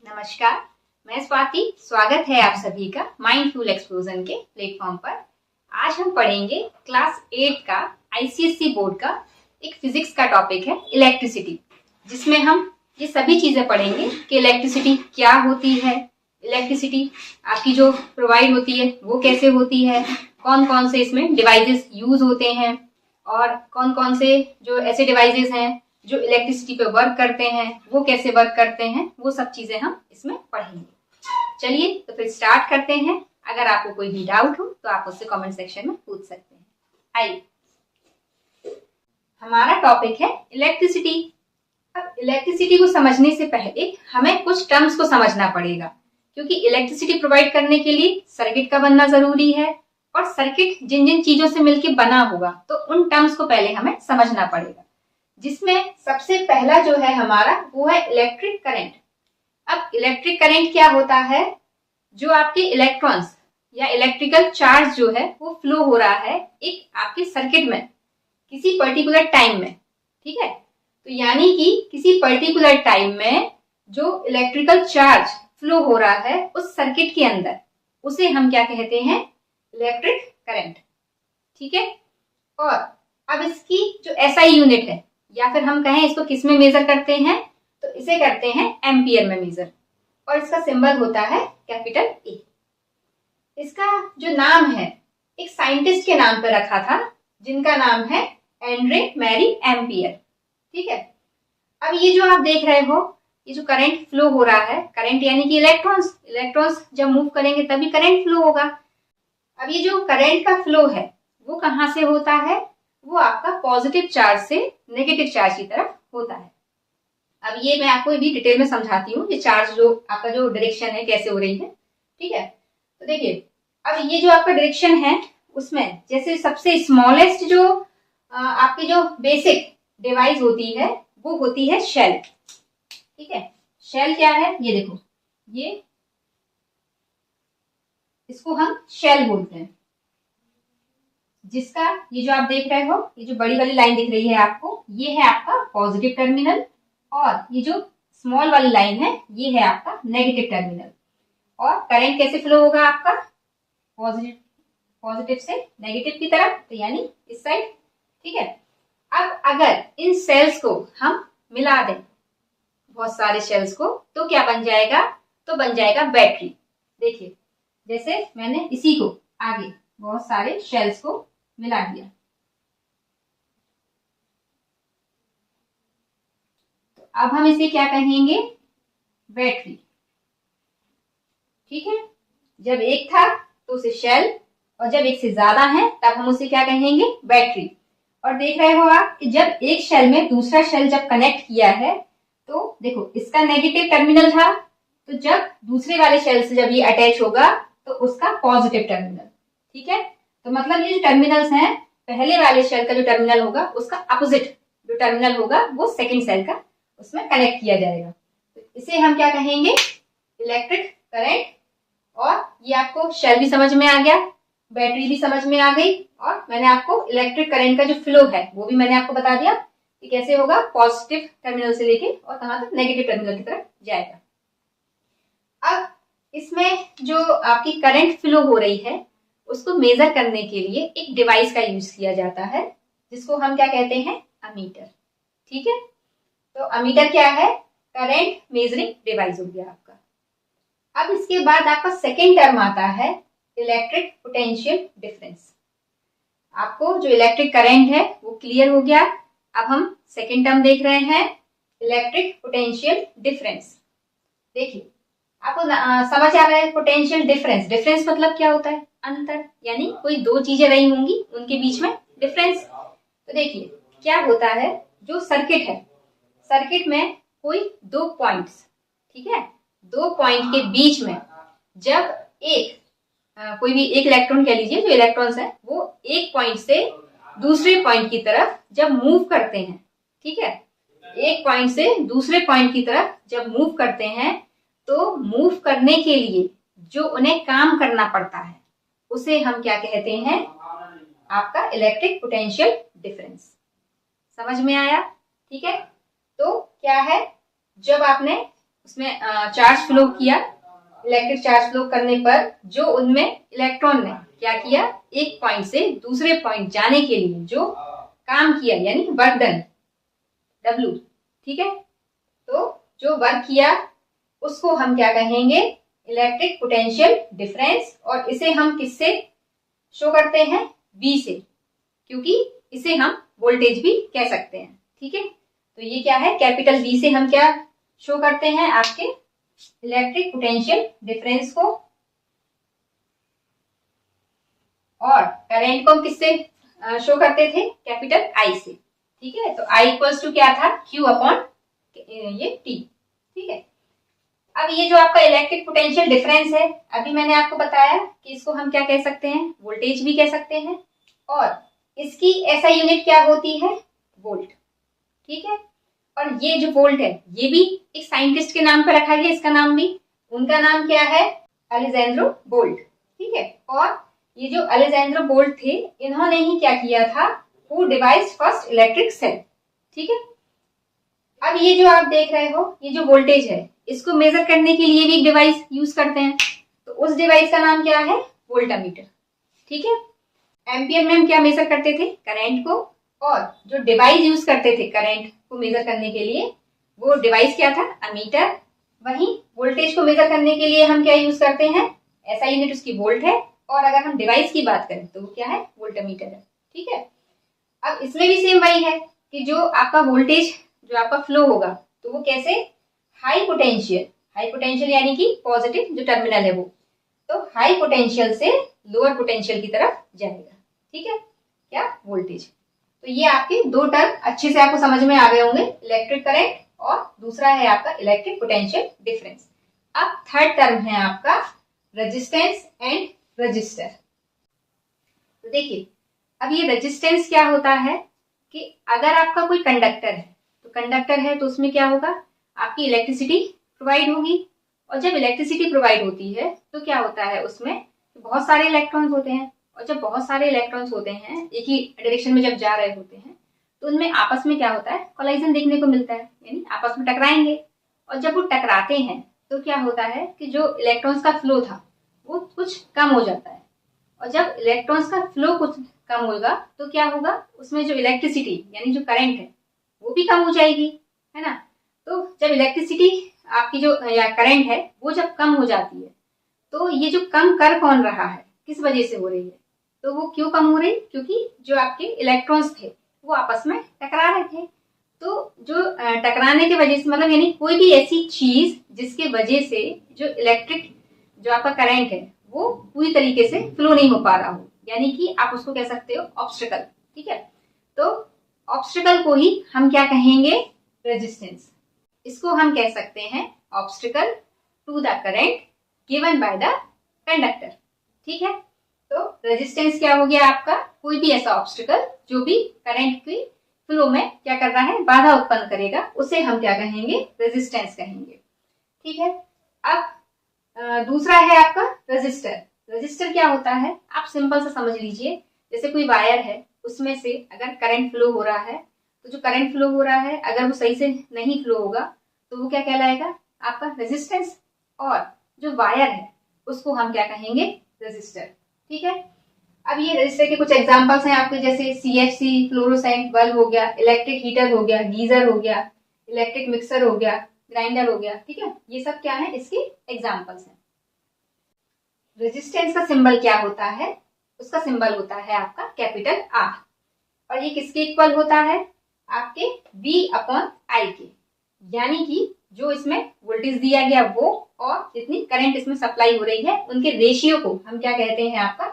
नमस्कार, मैं स्वाति। स्वागत है आप सभी का माइंडफुल एक्सप्लोजन के प्लेटफॉर्म पर। आज हम पढ़ेंगे क्लास 8 का आईसीएसई बोर्ड का एक फिजिक्स का टॉपिक है इलेक्ट्रिसिटी, जिसमें हम ये सभी चीजें पढ़ेंगे कि इलेक्ट्रिसिटी क्या होती है, इलेक्ट्रिसिटी आपकी जो प्रोवाइड होती है वो कैसे होती है, कौन कौन से इसमें डिवाइसेस यूज होते हैं और कौन कौन से जो ऐसे डिवाइसेस हैं जो इलेक्ट्रिसिटी पे वर्क करते हैं वो कैसे वर्क करते हैं, वो सब चीजें हम इसमें पढ़ेंगे। चलिए तो फिर स्टार्ट करते हैं। अगर आपको कोई भी डाउट हो तो आप उससे कमेंट सेक्शन में पूछ सकते हैं। आइए, हमारा टॉपिक है इलेक्ट्रिसिटी। अब इलेक्ट्रिसिटी को समझने से पहले हमें कुछ टर्म्स को समझना पड़ेगा, क्योंकि इलेक्ट्रिसिटी प्रोवाइड करने के लिए सर्किट का बनना जरूरी है और सर्किट जिन जिन चीजों से मिलकर बना होगा तो उन टर्म्स को पहले हमें समझना पड़ेगा, जिसमें सबसे पहला जो है हमारा वो है इलेक्ट्रिक करंट। अब इलेक्ट्रिक करंट क्या होता है? जो आपके इलेक्ट्रॉन्स या इलेक्ट्रिकल चार्ज जो है वो फ्लो हो रहा है एक आपके सर्किट में किसी पर्टिकुलर टाइम में, ठीक है। तो यानी कि किसी पर्टिकुलर टाइम में जो इलेक्ट्रिकल चार्ज फ्लो हो रहा है उस सर्किट के अंदर, उसे हम क्या कहते हैं? इलेक्ट्रिक करंट, ठीक है। और अब इसकी जो एसआई यूनिट है, या फिर हम कहें इसको किस में मेजर करते हैं, तो इसे करते हैं एम्पियर में मेजर, और इसका सिंबल होता है कैपिटल ए। इसका जो नाम है एक साइंटिस्ट के नाम पर रखा था, जिनका नाम है एंड्रे मैरी एम्पियर, ठीक है। अब ये जो आप देख रहे हो, ये जो करंट फ्लो हो रहा है, करंट यानी कि इलेक्ट्रॉन्स जब मूव करेंगे तभी करंट फ्लो होगा। अब ये जो करंट का फ्लो है वो कहाँ से होता है? वो आपका पॉजिटिव चार्ज से नेगेटिव चार्ज की तरफ होता है। अब ये मैं आपको भी डिटेल में समझाती हूँ, ये चार्ज जो आपका जो डायरेक्शन है कैसे हो रही है, ठीक है। तो देखिए, अब ये जो आपका डायरेक्शन है उसमें जैसे सबसे स्मॉलेस्ट जो आपकी जो बेसिक डिवाइस होती है वो होती है शेल, ठीक है। शेल क्या है? ये देखो, ये इसको हम शेल बोलते हैं, जिसका ये जो आप देख रहे हो, ये जो बड़ी वाली लाइन दिख रही है आपको, ये है आपका पॉजिटिव टर्मिनल, और ये जो स्मॉल वाली लाइन है ये है आपका नेगेटिव टर्मिनल। और करंट कैसे फ्लो होगा आपका? पॉजिटिव से नेगेटिव की तरफ, तो यानी इस साइड, ठीक है। अब अगर इन सेल्स को हम मिला दें, बहुत सारे सेल्स को, तो क्या बन जाएगा? तो बन जाएगा बैटरी। देखिए, जैसे मैंने इसी को आगे बहुत सारे शेल्स को मिला दिया, तो अब हम इसे क्या कहेंगे? बैटरी, ठीक है। जब एक था तो उसे शेल, और जब एक से ज्यादा है तब हम उसे क्या कहेंगे? बैटरी। और देख रहे हो आप कि जब एक शेल में दूसरा शेल जब कनेक्ट किया है, तो देखो इसका नेगेटिव टर्मिनल था, तो जब दूसरे वाले शेल से जब ये अटैच होगा तो उसका पॉजिटिव टर्मिनल, ठीक है। तो मतलब ये जो टर्मिनल्स हैं, पहले वाले शेल का जो टर्मिनल होगा उसका अपोजिट जो टर्मिनल होगा वो सेकंड शेल का उसमें कनेक्ट किया जाएगा। तो इसे हम क्या कहेंगे? Electric current. और ये आपको शेल भी समझ में आ गया, बैटरी भी समझ में आ गई, और मैंने आपको इलेक्ट्रिक करंट का जो फ्लो है वो भी मैंने आपको बता दिया कि कैसे होगा, पॉजिटिव टर्मिनल से लेके और कहां तक? नेगेटिव टर्मिनल की तरफ जाएगा। अब इसमें जो आपकी करंट फ्लो हो रही है उसको मेजर करने के लिए एक डिवाइस का यूज किया जाता है, जिसको हम क्या कहते हैं? अमीटर, ठीक है। तो अमीटर क्या है? करंट मेजरिंग डिवाइस हो गया आपका। अब इसके बाद आपका सेकेंड टर्म आता है इलेक्ट्रिक पोटेंशियल डिफरेंस। आपको जो इलेक्ट्रिक करंट है वो क्लियर हो गया। अब हम सेकेंड टर्म देख रहे हैं, इलेक्ट्रिक पोटेंशियल डिफरेंस। देखिए, आपको समझ आ रहा है पोटेंशियल डिफरेंस? डिफरेंस मतलब क्या होता है? अंतर, यानी कोई दो चीजें रही होंगी उनके बीच में डिफरेंस। तो देखिए क्या होता है, जो सर्किट है, सर्किट में कोई दो पॉइंट्स, ठीक है, दो पॉइंट के बीच में जब एक कोई भी एक इलेक्ट्रॉन कह लीजिए, जो इलेक्ट्रॉन्स है वो एक पॉइंट से दूसरे पॉइंट की तरफ जब मूव करते हैं, ठीक है, एक पॉइंट से दूसरे पॉइंट की तरफ जब मूव करते हैं, तो मूव करने के लिए जो उन्हें काम करना पड़ता है उसे हम क्या कहते हैं? आपका इलेक्ट्रिक पोटेंशियल डिफरेंस। समझ में आया? ठीक है। तो क्या है, जब आपने उसमें चार्ज फ्लो किया, इलेक्ट्रिक चार्ज फ्लो करने पर जो उनमें इलेक्ट्रॉन ने क्या किया, एक पॉइंट से दूसरे पॉइंट जाने के लिए जो काम किया यानी वर्क डन W, ठीक है। तो जो वर्क किया उसको हम क्या कहेंगे, इलेक्ट्रिक पोटेंशियल डिफरेंस, और इसे हम किससे शो करते हैं, V से, क्योंकि इसे हम वोल्टेज भी कह सकते हैं, ठीक है। तो ये क्या है, कैपिटल V से हम क्या शो करते हैं, आपके इलेक्ट्रिक पोटेंशियल डिफरेंस को, और करंट को हम किससे शो करते थे, कैपिटल I से, ठीक है। तो I इक्वल्स टू क्या था, Q अपॉन ये T, ठीक है। अब ये जो आपका इलेक्ट्रिक पोटेंशियल डिफरेंस है, अभी मैंने आपको बताया कि इसको हम क्या कह सकते हैं, वोल्टेज भी कह सकते हैं, और इसकी ऐसा यूनिट क्या होती है, वोल्ट, ठीक है। और ये जो वोल्ट है ये भी एक साइंटिस्ट के नाम पर रखा गया, इसका नाम भी, उनका नाम क्या है, अलेजेंड्रो बोल्ट, ठीक है। और ये जो अलेजेंड्रो बोल्ट थे, इन्होंने ही क्या किया था, who devised first electric cell, ठीक है। अब ये जो आप देख रहे हो, ये जो वोल्टेज है, इसको मेजर करने के लिए भी एक डिवाइस यूज करते हैं, तो उस डिवाइस का नाम क्या है, वोल्टामीटर, ठीक है। एम्पियर में हम क्या मेजर करते थे, करंट को, और जो डिवाइस यूज करते थे करंट को मेजर करने के लिए, वो डिवाइस क्या था, अमीटर। वहीं वोल्टेज को मेजर करने के लिए हम क्या यूज करते हैं, ऐसा यूनिट उसकी वोल्ट है, और अगर हम डिवाइस की बात करें तो वो क्या है, वोल्टमीटर है, ठीक है। अब इसमें भी सेम वही है कि जो आपका वोल्टेज जो आपका फ्लो होगा, तो वो कैसे, हाई पोटेंशियल यानी कि पॉजिटिव जो टर्मिनल है वो, तो हाई पोटेंशियल से लोअर पोटेंशियल की तरफ जाएगा, ठीक है, क्या, वोल्टेज। तो ये आपके दो टर्म अच्छे से आपको समझ में आ गए होंगे, इलेक्ट्रिक करंट और दूसरा है आपका इलेक्ट्रिक पोटेंशियल डिफरेंस। अब थर्ड टर्म है आपका रेजिस्टेंस एंड रजिस्टर। तो देखिए, अब ये रेजिस्टेंस क्या होता है कि अगर आपका कोई कंडक्टर है, तो कंडक्टर है तो उसमें क्या होगा, आपकी इलेक्ट्रिसिटी प्रोवाइड होगी, और जब इलेक्ट्रिसिटी प्रोवाइड होती है तो क्या होता है, उसमें बहुत सारे इलेक्ट्रॉन्स होते हैं, और जब बहुत सारे इलेक्ट्रॉन्स होते हैं एक ही डायरेक्शन में जब जा रहे होते हैं, तो उनमें आपस में क्या होता है, कोलाइजन देखने को मिलता है, यानी आपस में टकराएंगे। और जब वो टकराते हैं तो क्या होता है कि जो इलेक्ट्रॉन्स का फ्लो था वो कुछ कम हो जाता है, और जब इलेक्ट्रॉन्स का फ्लो कुछ कम होगा तो क्या होगा, उसमें जो इलेक्ट्रिसिटी यानी जो करंट है वो भी कम हो जाएगी, है ना। तो जब इलेक्ट्रिसिटी आपकी जो या करंट है वो जब कम हो जाती है, तो ये जो कम कर कौन रहा है, किस वजह से हो रही है, तो वो क्यों कम हो रही, क्योंकि जो आपके इलेक्ट्रॉन्स थे वो आपस में टकरा रहे थे। तो जो टकराने की वजह से, मतलब यानी कोई भी ऐसी चीज जिसके वजह से जो इलेक्ट्रिक जो आपका करंट है वो पूरी तरीके से फ्लो नहीं हो पा रहा हो, यानी कि आप उसको कह सकते हो ऑब्स्टेकल, ठीक है। तो ऑब्स्टेकल को ही हम क्या कहेंगे, रेजिस्टेंस। इसको हम कह सकते हैं obstacle to the current given by the conductor, ठीक है। तो रेजिस्टेंस क्या हो गया आपका, कोई भी ऐसा ऑब्स्टेकल जो भी करंट की फ्लो में क्या कर रहा है, बाधा उत्पन्न करेगा, उसे हम क्या कहेंगे, रेजिस्टेंस कहेंगे, ठीक है। अब दूसरा है आपका रजिस्टर। रजिस्टर क्या होता है, आप सिंपल से समझ लीजिए, जैसे कोई वायर है, उसमें से अगर करंट फ्लो हो रहा है, तो जो करंट फ्लो हो रहा है अगर वो सही से नहीं फ्लो होगा तो वो क्या कहलाएगा, आपका रेजिस्टेंस। और जो वायर है उसको हम क्या कहेंगे, रजिस्टर, ठीक है। अब ये रजिस्टर के कुछ एग्जांपल्स हैं आपके, जैसे CFC फ्लोरोसेंट बल्ब हो गया, इलेक्ट्रिक हीटर हो गया, गीजर हो गया, इलेक्ट्रिक मिक्सर हो गया, ग्राइंडर हो गया, ठीक है। ये सब क्या है, इसके एग्जांपल्स हैं। रेजिस्टेंस का सिंबल क्या होता है, उसका सिंबल होता है आपका कैपिटल R, और ये किसके इक्वल होता है, आपके V अपॉन I के, यानी कि जो इसमें वोल्टेज दिया गया वो और जितनी करंट इसमें सप्लाई हो रही है उनके रेशियो को हम क्या कहते हैं, आपका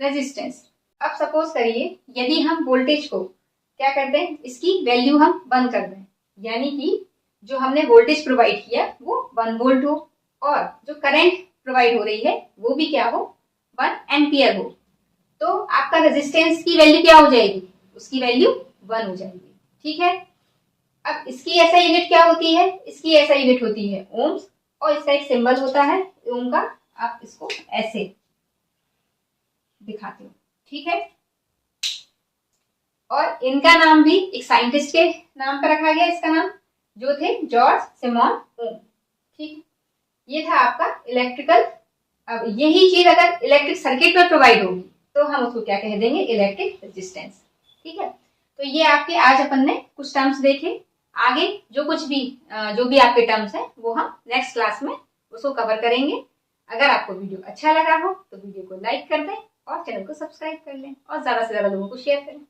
रेजिस्टेंस। अब सपोज करिए यदि हम वोल्टेज को क्या करते हैं, इसकी वैल्यू हम 1 कर दें, यानी कि जो हमने वोल्टेज प्रोवाइड किया वो 1 वोल्ट हो, और जो करंट प्रोवाइड हो रही है वो भी क्या हो, 1 एम्पियर हो, तो आपका रेजिस्टेंस की वैल्यू क्या हो जाएगी, उसकी वैल्यू 1 हो जाएगी, ठीक है। अब इसकी ऐसा यूनिट क्या होती है, इसकी ऐसा यूनिट होती है ओम्स, और इसका एक सिंबल होता है ओम का, आप इसको ऐसे दिखाते हो, ठीक है। और इनका नाम भी एक साइंटिस्ट के नाम पर रखा गया, इसका नाम जो थे जॉर्ज सिमोन ओम, ठीक है, ये था आपका इलेक्ट्रिकल। अब यही चीज अगर इलेक्ट्रिक सर्किट में प्रोवाइड होगी तो हम उसको क्या कह देंगे, इलेक्ट्रिक रेजिस्टेंस। ठीक है, तो ये आपके आज अपन ने कुछ टर्म्स देखे। आगे जो भी आपके टर्म्स हैं वो हम नेक्स्ट क्लास में उसको कवर करेंगे। अगर आपको वीडियो अच्छा लगा हो तो वीडियो को लाइक कर दें और चैनल को सब्सक्राइब कर लें और ज्यादा से ज्यादा लोगों को शेयर करें।